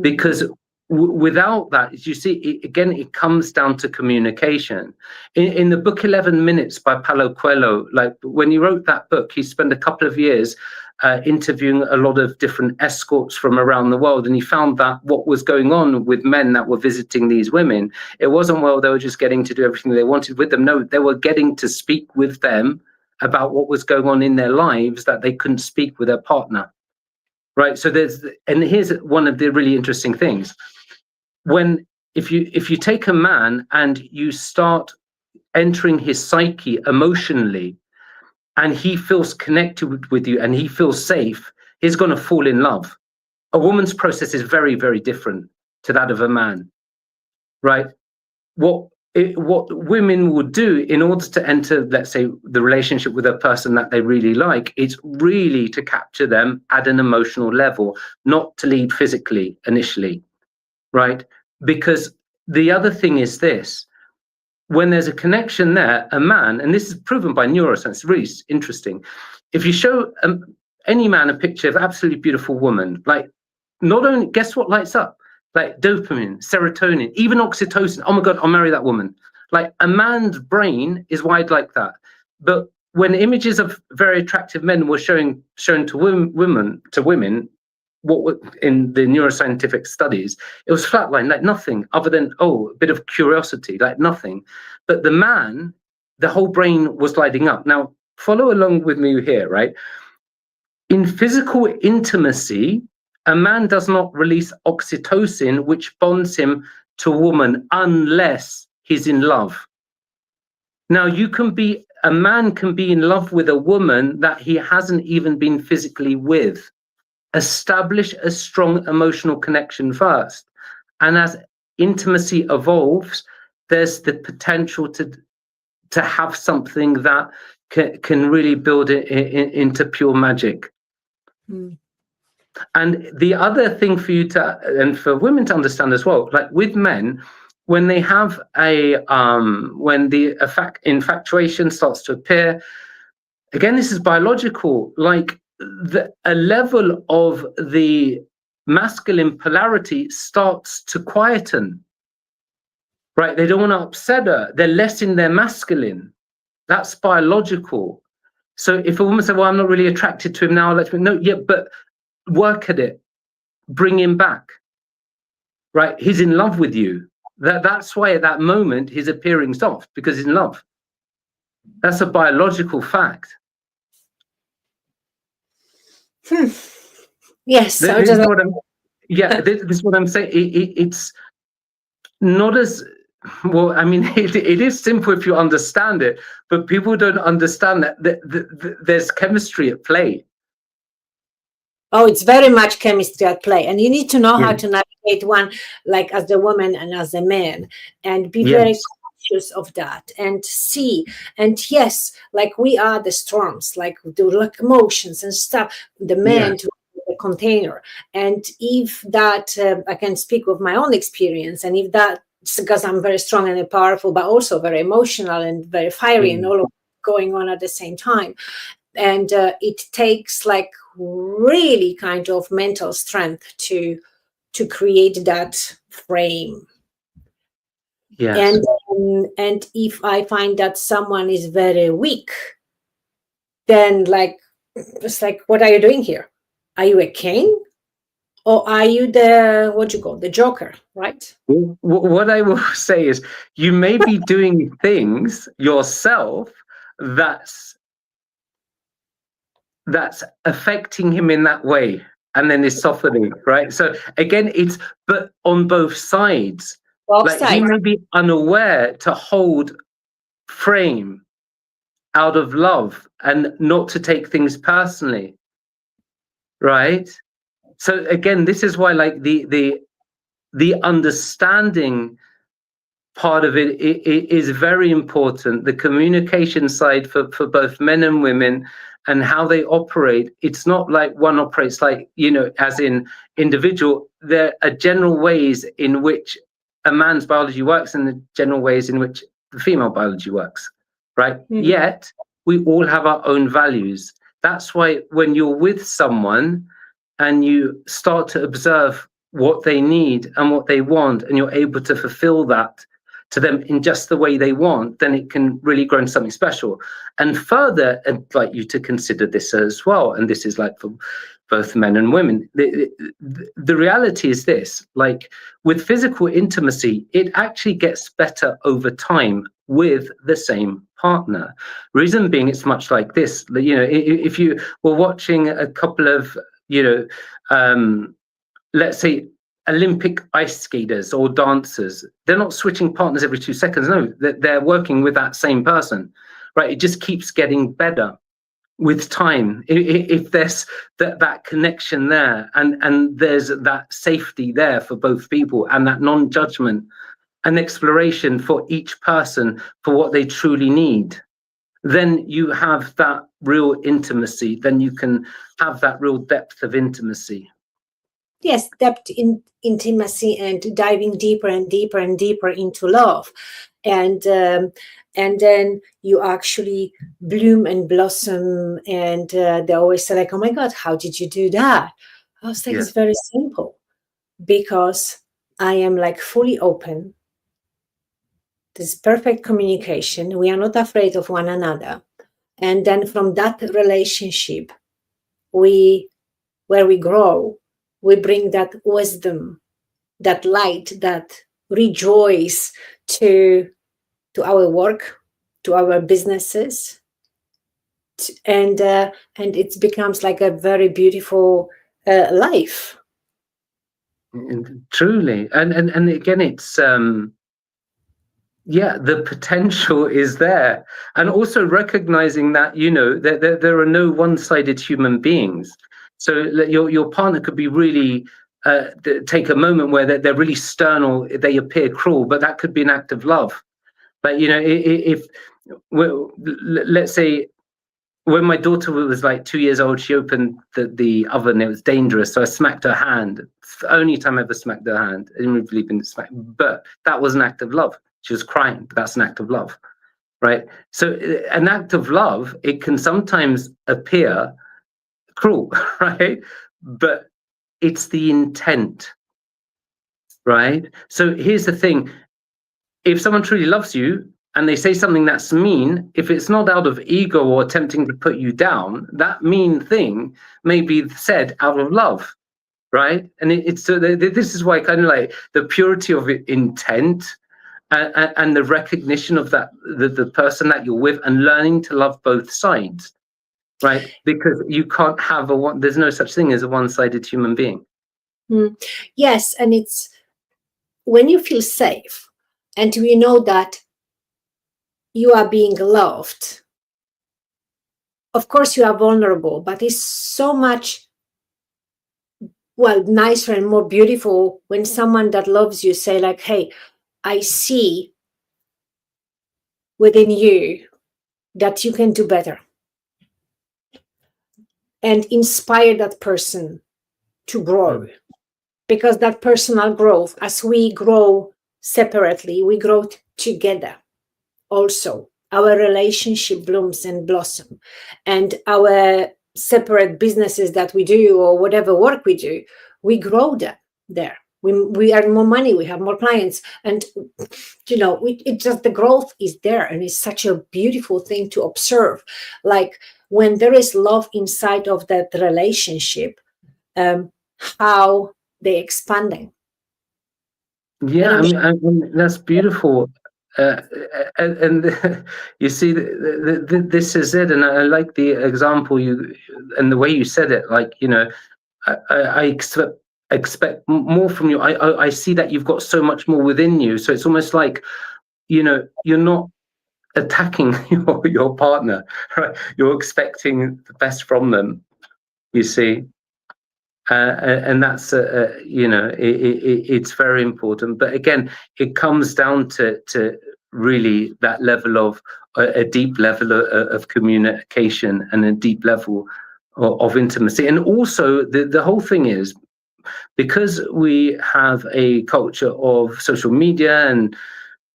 Because without that, as you see, it comes down to communication. In the book 11 Minutes by Paulo Coelho, when he wrote that book, he spent a couple of years interviewing a lot of different escorts from around the world, and he found that what was going on with men that were visiting these women, it wasn't, well, they were just getting to do everything they wanted with them. No, they were getting to speak with them about what was going on in their lives that they couldn't speak with their partner. Right. So and here's one of the really interesting things. If you take a man and you start entering his psyche emotionally, and he feels connected with you and he feels safe, he's going to fall in love. A woman's process is very, very different to that of a man, right? What women would do in order to enter, let's say, the relationship with a person that they really like, it's really to capture them at an emotional level, not to lead physically initially, right? Because the other thing is this. When there's a connection there, a man, and this is proven by neuroscience, it's really interesting. If you show any man a picture of an absolutely beautiful woman, like, not only, guess what lights up? Like dopamine, serotonin, even oxytocin. Oh my God, I'll marry that woman. Like, a man's brain is wired like that. But when images of very attractive men were shown to women, what in the neuroscientific studies, it was flatline, like nothing other than, oh, a bit of curiosity, like nothing. But the man, the whole brain was lighting up. Now, follow along with me here, right? In physical intimacy, a man does not release oxytocin, which bonds him to a woman, unless he's in love. Now, a man can be in love with a woman that he hasn't even been physically with. Establish a strong emotional connection first. And as intimacy evolves, there's the potential to have something that can really build it into pure magic. Mm. And the other thing for you and for women to understand as well, like with men, when they have when the infatuation starts to appear, again, this is biological, like a level of the masculine polarity starts to quieten, right? They don't want to upset her. They're less in their masculine. That's biological. So if a woman says, well, I'm not really attracted to him now, no, yeah, but work at it. Bring him back, right? He's in love with you. That's why at that moment he's appearing soft, because he's in love. That's a biological fact. Yes. This is what I'm saying. It's not as well. I mean, it is simple if you understand it, but people don't understand that there's chemistry at play. Oh, it's very much chemistry at play, and you need to know how to navigate one, like as the woman and as a man, and be very conscious of that, and see. And yes, like we are the storms, like the emotions and stuff. The man to the container, and if that, I can speak of my own experience, and if that, because I'm very strong and powerful, but also very emotional and very fiery, and all of going on at the same time. And it takes like really kind of mental strength to create that frame. Yes. And if I find that someone is very weak, then like, it's like, what are you doing here? Are you a king? Or are you the Joker, right? What I will say is, you may be doing things yourself that's affecting him in that way, and then is softening, right? So again, but on both sides. He may be unaware to hold frame out of love and not to take things personally, right? So again, this is why, like, the understanding part of it is very important. The communication side for both men and women, and how they operate. It's not like one operates like, as in individual. There are general ways in which a man's biology works and the general ways in which the female biology works, right? Mm-hmm. Yet we all have our own values. That's why when you're with someone and you start to observe what they need and what they want, and you're able to fulfill that, to them in just the way they want, then it can really grow into something special. And further, I'd like you to consider this as well, and this is like for both men and women. The reality is this, like with physical intimacy, it actually gets better over time with the same partner. Reason being, it's much like this, you know, if you were watching a couple of, you know, let's say Olympic ice skaters or dancers, they're not switching partners every 2 seconds. No, they're working with that same person, right? It just keeps getting better with time. If there's that connection there, and there's that safety there for both people, and that non-judgment and exploration for each person for what they truly need, then you have that real intimacy. Then you can have that real depth of intimacy. Yes, depth in intimacy and diving deeper and deeper and deeper into love. And then you actually bloom and blossom. And they always say like, oh my God, how did you do that? I was like, It's very simple, because I am like fully open. There's perfect communication. We are not afraid of one another. And then from that relationship, where we grow, we bring that wisdom, that light, that rejoice to our work, to our businesses, and it becomes like a very beautiful life. Truly, and again, it's the potential is there, and also recognizing that, you know, there are no one-sided human beings. So your partner could be really take a moment where they're really stern or they appear cruel, but that could be an act of love. But you know, if let's say when my daughter was like 2 years old, she opened the oven. It was dangerous, so I smacked her hand. It's the only time I ever smacked her hand. I didn't really believe in smack, but that was an act of love. She was crying, but that's an act of love, right? So an act of love, it can sometimes appear cruel, right? But it's the intent, right? So here's the thing. If someone truly loves you and they say something that's mean, if it's not out of ego or attempting to put you down, that mean thing may be said out of love, right? And it's so this is why kind of like the purity of intent and the recognition of that the person that you're with, and learning to love both sides, right? Because you can't have there's no such thing as a one-sided human being. Yes, and it's when you feel safe and you know that you are being loved. Of course, you are vulnerable, but it's so much nicer and more beautiful when someone that loves you say like, hey, I see within you that you can do better, and inspire that person to grow. Because that personal growth, as we grow separately, we grow together also. Our relationship blooms and blossom, and our separate businesses that we do or whatever work we do, we grow there. We earn more money, we have more clients, and you know, it just, the growth is there, and it's such a beautiful thing to observe. Like when there is love inside of that relationship, how they're expanding. Yeah, I mean, that's beautiful. And you see, this is it. And I like the example and the way you said it. Like, you know, I expect more from you. I see that you've got so much more within you. So it's almost like, you know, you're not attacking your partner, right? You're expecting the best from them, you see. And that's you know, it's very important. But again, it comes down to really that level of a deep level of communication and a deep level of intimacy. And also the whole thing is, because we have a culture of social media and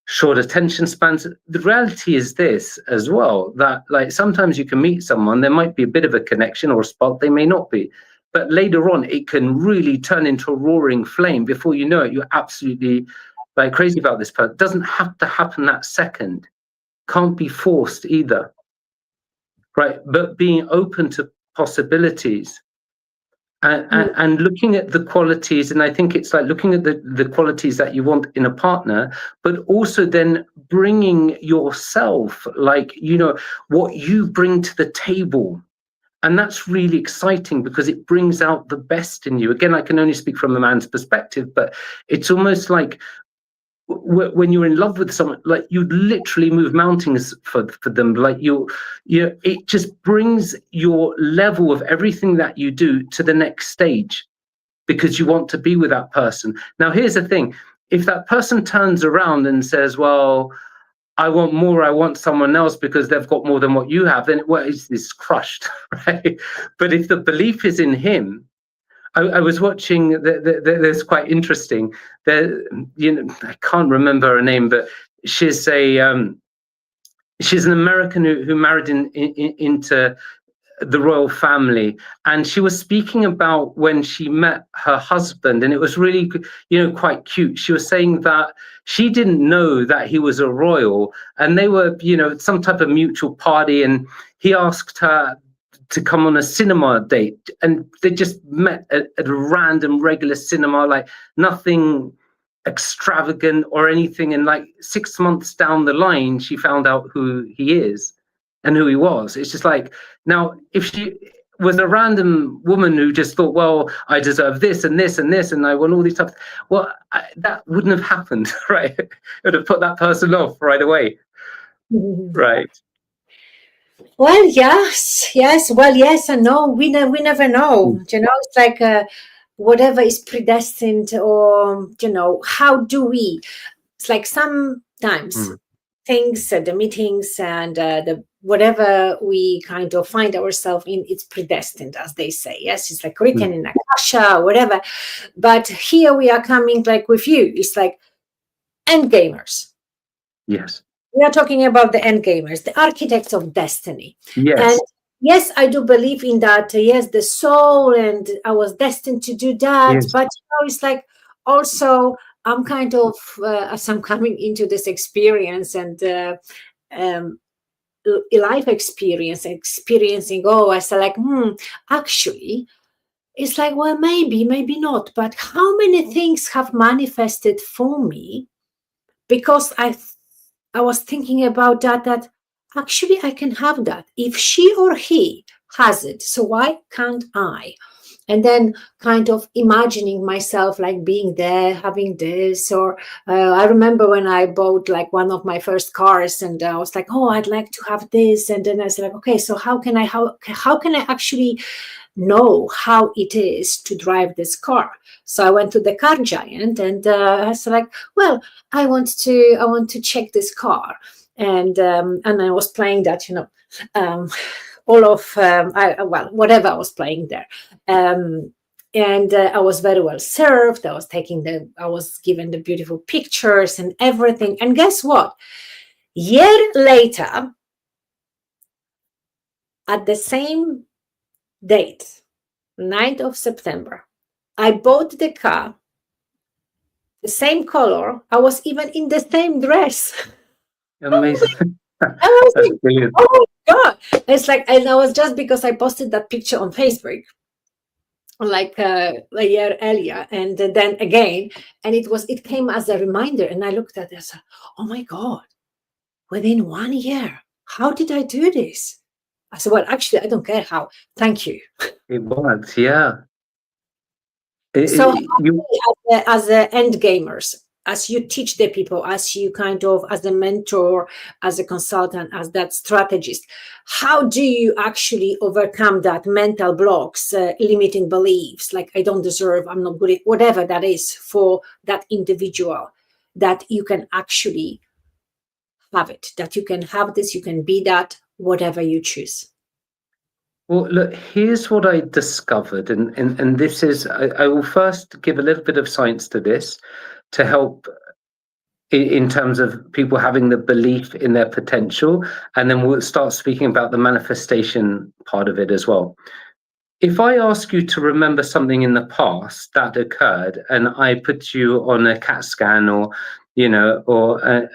short attention spans, the reality is this as well, that like sometimes you can meet someone, there might be a bit of a connection or a spark, they may not be. But later on, it can really turn into a roaring flame. Before you know it, you're absolutely like crazy about this person. It doesn't have to happen that second. Can't be forced either. Right. But being open to possibilities and looking at the qualities. And I think it's like looking at the qualities that you want in a partner, but also then bringing yourself, like, you know, what you bring to the table. And that's really exciting because it brings out the best in you. Again, I can only speak from a man's perspective, but it's almost like when you're in love with someone, like you literally move mountains for them. Like it just brings your level of everything that you do to the next stage because you want to be with that person. Now, here's the thing. If that person turns around and says, well, I want more, I want someone else because they've got more than what you have, then it's crushed, right? But if the belief is in him, I was watching. There's quite interesting. There, you know, I can't remember her name, but she's an American who married into the royal family, and she was speaking about when she met her husband, and it was really, you know, quite cute. She was saying that she didn't know that he was a royal, and they were, you know, some type of mutual party, and he asked her to come on a cinema date, and they just met at a random regular cinema, like nothing extravagant or anything. And like 6 months down the line, she found out who he is and who he was. It's just like, now, if she was a random woman who just thought, well, I deserve this and this and this, and I want all these types, well, that wouldn't have happened, right? It would have put that person off right away, right? Well, yes. Well, yes and no. We never know. You know, it's like whatever is predestined, or you know, how do we? It's like sometimes things, the meetings, and the whatever we kind of find ourselves in, it's predestined, as they say. Yes, it's like written in Akasha or whatever. But here we are coming like with you. It's like end gamers. Yes. We are talking about the end gamers, the architects of destiny. Yes. And yes, I do believe in that. Yes, the soul, and I was destined to do that. Yes. But you know, it's like also I'm kind of as I'm coming into this experience and life experience, experiencing. Oh, I said like, actually, it's like, well, maybe not. But how many things have manifested for me because I was thinking about that actually I can have that. If she or he has it, so why can't I? And then kind of imagining myself like being there, having this, or I remember when I bought like one of my first cars, and I was like, oh, I'd like to have this. And then I was like, okay, so how can I actually know how it is to drive this car? So I went to the car giant, and I was like, well, I want to check this car, and I was playing that, you know, all of whatever I was playing there, and I was very well served. I was given the beautiful pictures and everything. And guess what? Year later, at the same date, 9th of September, I bought the car, the same color. I was even in the same dress. Amazing. I was like, brilliant. Oh my God. It's like, and I was just because I posted that picture on Facebook like a year earlier, and then again, and it came as a reminder, and I looked at it and said, oh my God, within 1 year, how did I do this? I said, well, actually, I don't care how. Thank you. It was, yeah. So as end gamers, as you teach the people, as you kind of, as a mentor, as a consultant, as that strategist, how do you actually overcome that mental blocks, limiting beliefs, like I don't deserve, I'm not good at, whatever that is for that individual, that you can actually have it, that you can have this, you can be that, whatever you choose? Well, look, here's what I discovered, and this is, I will first give a little bit of science to this to help in terms of people having the belief in their potential, and then we'll start speaking about the manifestation part of it as well. If I ask you to remember something in the past that occurred, and I put you on a CAT scan, or or an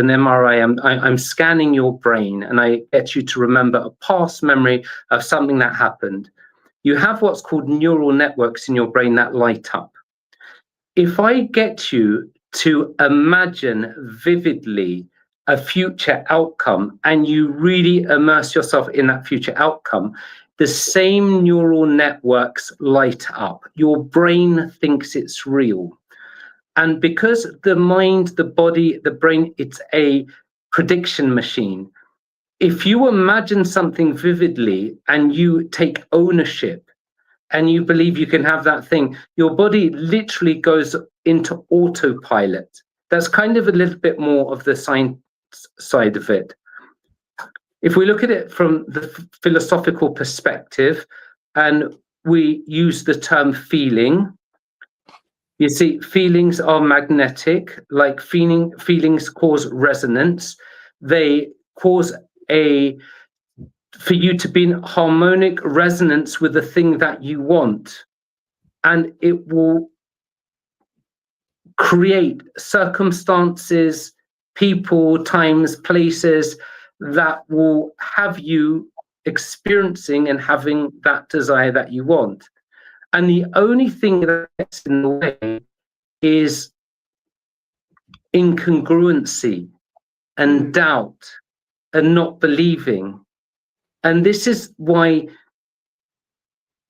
MRI, I'm scanning your brain and I get you to remember a past memory of something that happened. You have what's called neural networks in your brain that light up. If I get you to imagine vividly a future outcome and you really immerse yourself in that future outcome, the same neural networks light up. Your brain thinks it's real. And because the mind, the body, the brain, it's a prediction machine. If you imagine something vividly and you take ownership and you believe you can have that thing, your body literally goes into autopilot. That's kind of a little bit more of the science side of it. If we look at it from the philosophical perspective and we use the term feeling, you see, feelings are magnetic, like feelings cause resonance. They cause for you to be in harmonic resonance with the thing that you want. And it will create circumstances, people, times, places that will have you experiencing and having that desire that you want. And the only thing that gets in the way is incongruency and doubt and not believing. And this is why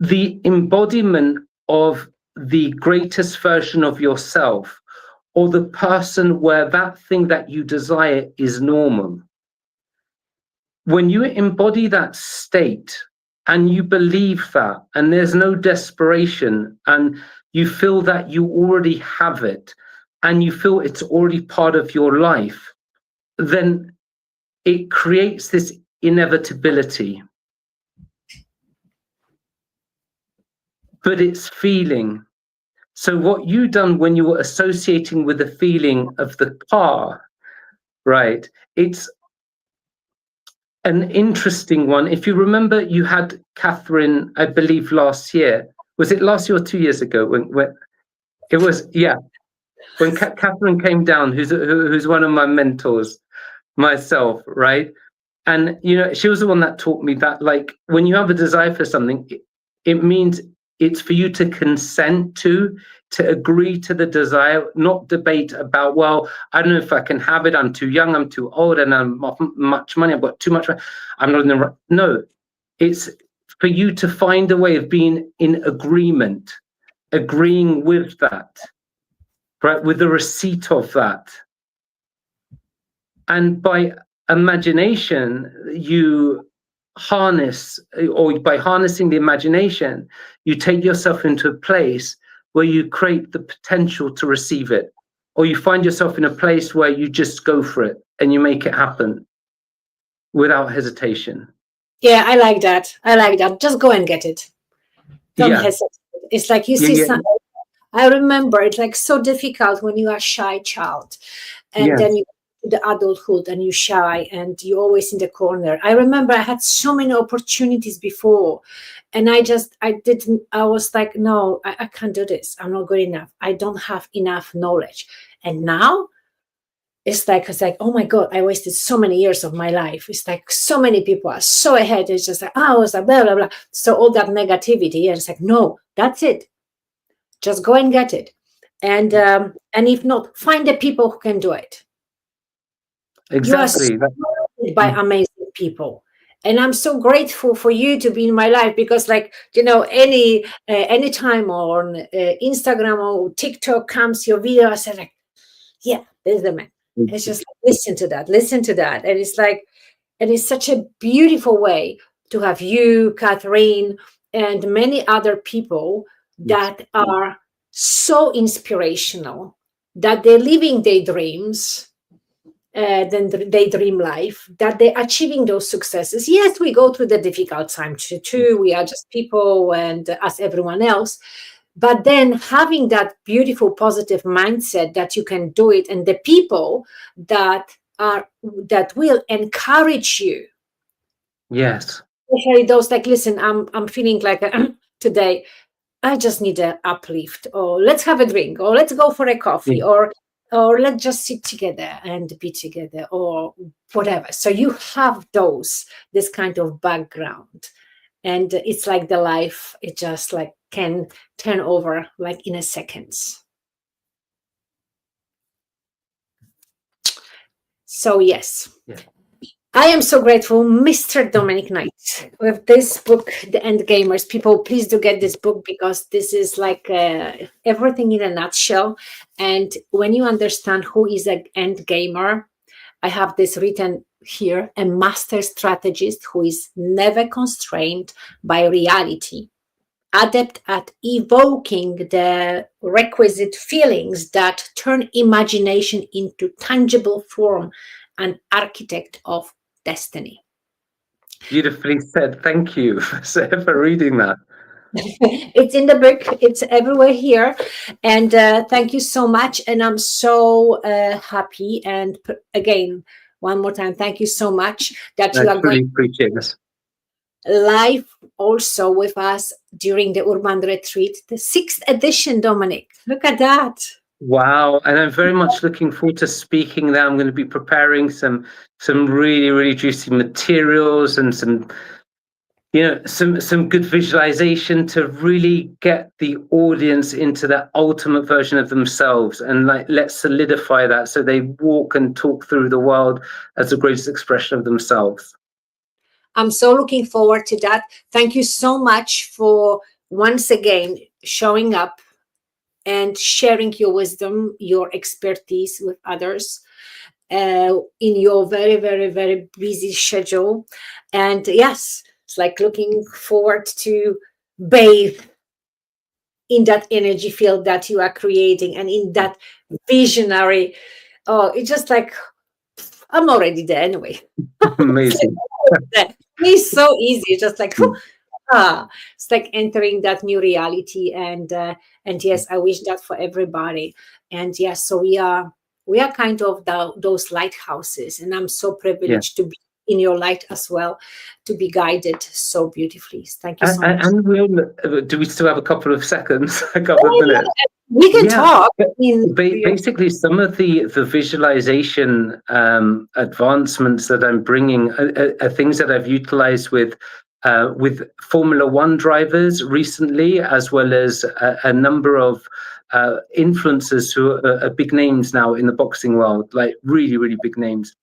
the embodiment of the greatest version of yourself, or the person where that thing that you desire is normal, when you embody that state and you believe that, and there's no desperation, and you feel that you already have it, and you feel it's already part of your life, then it creates this inevitability. But it's feeling. So what you done when you were associating with the feeling of the car, right? It's an interesting one. If you remember, you had Catherine, I believe, last year. Was it last year or 2 years ago? When it was, yeah. When Catherine came down, who's one of my mentors, myself, right? And she was the one that taught me that, like, when you have a desire for something, it means it's for you to consent to agree to the desire, not debate about, well, I don't know if I can have it, I'm too young, I'm too old, and I'm much money, I've got too much money, I'm not in the right. No, it's for you to find a way of being in agreement, agreeing with that, right, with the receipt of that. And by imagination, you harness, or by harnessing the imagination, you take yourself into a place where you create the potential to receive it, or you find yourself in a place where you just go for it and you make it happen without hesitation. Yeah, I like that. Just go and get it. Don't hesitate. It's like you see something. I remember it's like so difficult when you are a shy child, and then you the adulthood and you shy and you're always in the corner. I remember I had so many opportunities before, and I was like, no, I can't do this. I'm not good enough. I don't have enough knowledge. And now it's like, oh my God, I wasted so many years of my life. It's like so many people are so ahead. It's just like, I was like, blah, blah, blah. So all that negativity, and it's like, no, that's it. Just go and get it. And if not, find the people who can do it. Exactly. You are surrounded by amazing people, and I'm so grateful for you to be in my life, because, like, any time on Instagram or TikTok comes your video, I say like, yeah, there's the man. It's just like, listen to that, and it's like, and it's such a beautiful way to have you, Catherine, and many other people that are so inspirational, that they're living their dreams, then they dream life, that they're achieving those successes. Yes, we go through the difficult time too. We are just people, and as everyone else. But then having that beautiful, positive mindset that you can do it, and the people that will encourage you. Yes. Especially those like, listen, I'm feeling like today, I just need an uplift, or let's have a drink, or let's go for a coffee, or or let's just sit together and be together, or whatever. So you have this kind of background, and it's like the life, it just like can turn over like in a seconds. So yes. Yeah. I am so grateful, Mr. Dominic Knight, with this book, The End Gamers. People, please do get this book, because this is like everything in a nutshell. And when you understand who is an end gamer, I have this written here: a master strategist who is never constrained by reality, adept at evoking the requisite feelings that turn imagination into tangible form, an architect of destiny. Beautifully said. Thank you for reading that. It's in the book, it's everywhere here, and thank you so much. And I'm so happy, and again, one more time, thank you so much that you are going appreciate this live also with us during the Urban Retreat, the 6th edition, Dominic. Look at that. Wow. And I'm very much looking forward to speaking there. I'm going to be preparing some really, really juicy materials and some good visualization to really get the audience into the ultimate version of themselves, and like, let's solidify that so they walk and talk through the world as the greatest expression of themselves. I'm so looking forward to that. Thank you so much for once again showing up and sharing your wisdom, your expertise with others in your very, very, very busy schedule. And yes, it's like looking forward to bathe in that energy field that you are creating, and in that visionary. Oh, it's just like, I'm already there anyway. Amazing. It's so easy, just like it's like entering that new reality. And yes, I wish that for everybody. And yes, so we are kind of those lighthouses, and I'm so privileged to be in your light as well, to be guided so beautifully. Thank you so much. And do we still have a couple of seconds, a couple of minutes? We can talk. Basically, some of the visualization advancements that I'm bringing are things that I've utilized with Formula One drivers recently, as well as a number of influencers who are big names now in the boxing world, like really, really big names.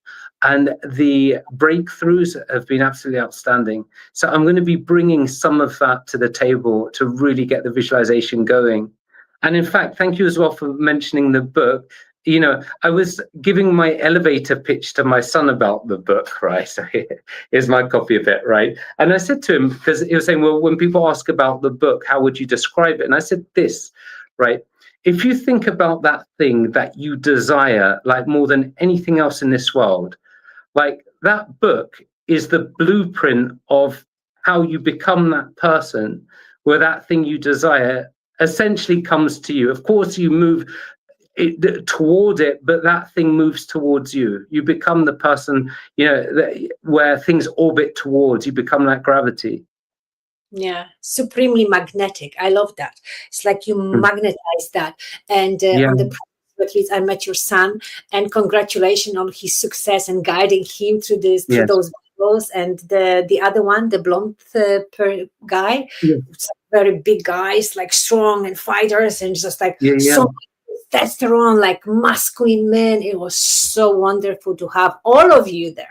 And the breakthroughs have been absolutely outstanding. So I'm going to be bringing some of that to the table to really get the visualization going. And in fact, thank you as well for mentioning the book. I was giving my elevator pitch to my son about the book, right? So here's my copy of it, right? And I said to him, because he was saying, well, when people ask about the book, how would you describe it? And I said this, right? If you think about that thing that you desire, like more than anything else in this world, like that book is the blueprint of how you become that person, where that thing you desire essentially comes to you. Of course, you move toward it, but that thing moves towards you. You become the person, where things orbit towards. You become that gravity. Yeah, supremely magnetic. I love that. It's like you magnetize that. And on the retreat, I met your son, and congratulations on his success and guiding him through those videos. And the other one, the blonde guy, very big guys, like strong and fighters, and just like so much testosterone, like masculine men. It was so wonderful to have all of you there.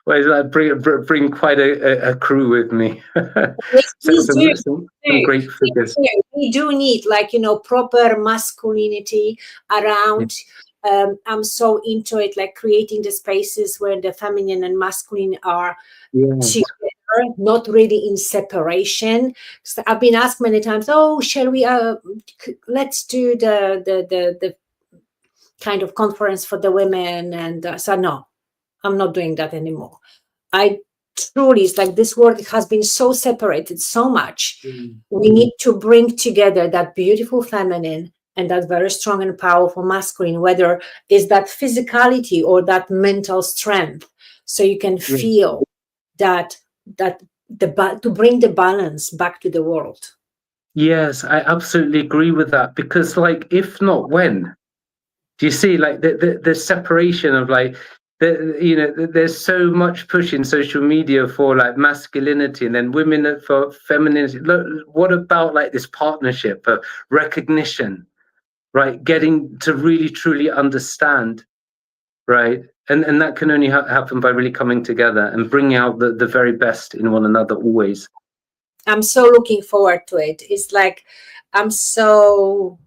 Well, I bring quite a crew with me. Some great figures. We do need, like, proper masculinity around. I'm so into it, like creating the spaces where the feminine and masculine are together, not really in separation. So I've been asked many times, oh, shall we let's do the kind of conference for the women, and so no, I'm not doing that anymore. I truly, it's like this world has been so separated so much. We need to bring together that beautiful feminine and that very strong and powerful masculine, whether is that physicality or that mental strength, so you can feel that to bring the balance back to the world. Yes, I absolutely agree with that, because like, if not when, do you see like the separation of like there's so much push in social media for like masculinity, and then women for femininity. Look, what about like this partnership of recognition, right? Getting to really truly understand, right? And that can only happen by really coming together and bringing out the very best in one another always. I'm so looking forward to it. It's like, I'm so,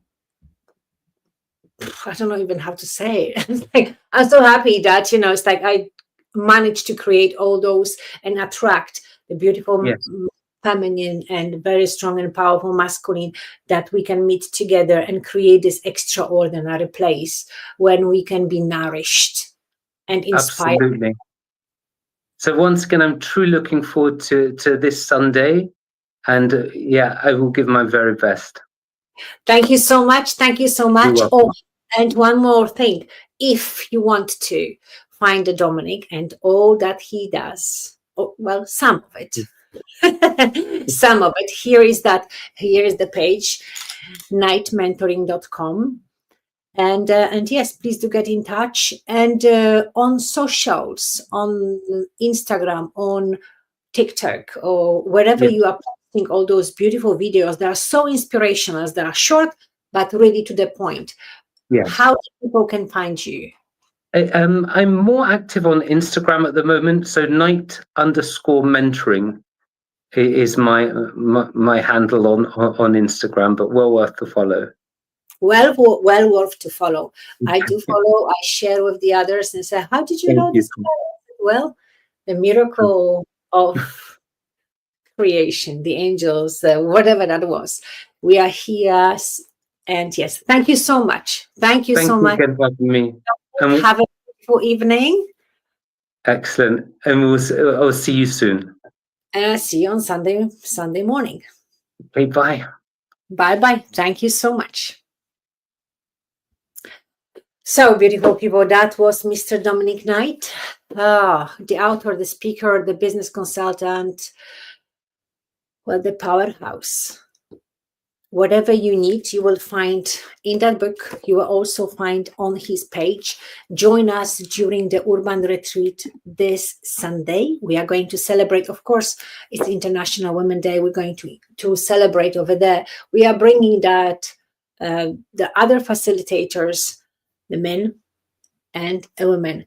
I don't know even how to say it. It's like, I'm so happy that, it's like I managed to create all those and attract the beautiful Yes, feminine and very strong and powerful masculine, that we can meet together and create this extraordinary place when we can be nourished and inspired. absolutely. So once again, I'm truly looking forward to this Sunday, and yeah, I will give my very best. Thank you so much. Thank you so You're much. welcome. Oh, and one more thing. If you want to find the Dominic and all that he does, well, some of it, some of it, here is the page, knightmentoring.com. And yes, please do get in touch. And on socials, on Instagram, on TikTok, or wherever Yeah. you are posting all those beautiful videos, they are so inspirational. They are short, but really to the point. Yes. How people can find you? I'm more active on Instagram at the moment. So Knight_mentoring is my handle on Instagram, but well worth the follow. Well worth to follow. I do follow. I share with the others and say, "How did you Thank know you. this?" Well, the miracle of creation, the angels, whatever that was. We are here. And yes, thank you so much. Thank you Thank so you much. again for having me. And Have a beautiful evening. excellent. And I'll see you soon. And I'll see you on Sunday morning. Okay, bye. Bye-bye. Thank you so much. So, beautiful people, that was Mr. Dominic Knight, the author, the speaker, the business consultant, well, the powerhouse. Whatever you need, you will find in that book. You will also find on his page. Join us during the Urban Retreat this Sunday. We are going to celebrate, of course, it's International Women's Day. We're going to celebrate over there. We are bringing that, the other facilitators, the men and a woman,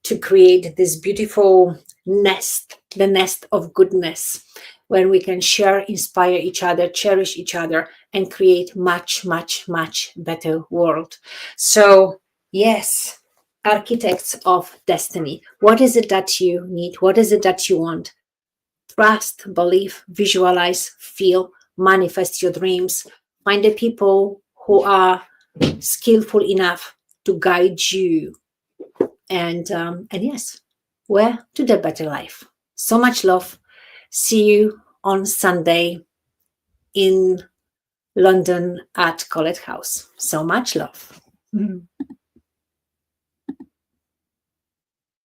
to create this beautiful nest, the nest of goodness, when we can share, inspire each other, cherish each other, and create much, much, much better world. So, yes, architects of destiny. What is it that you need? What is it that you want? Trust, believe, visualize, feel, manifest your dreams. Find the people who are skillful enough to guide you. And yes, we're to the better life. So much love. See you on Sunday in London at College House. So much love.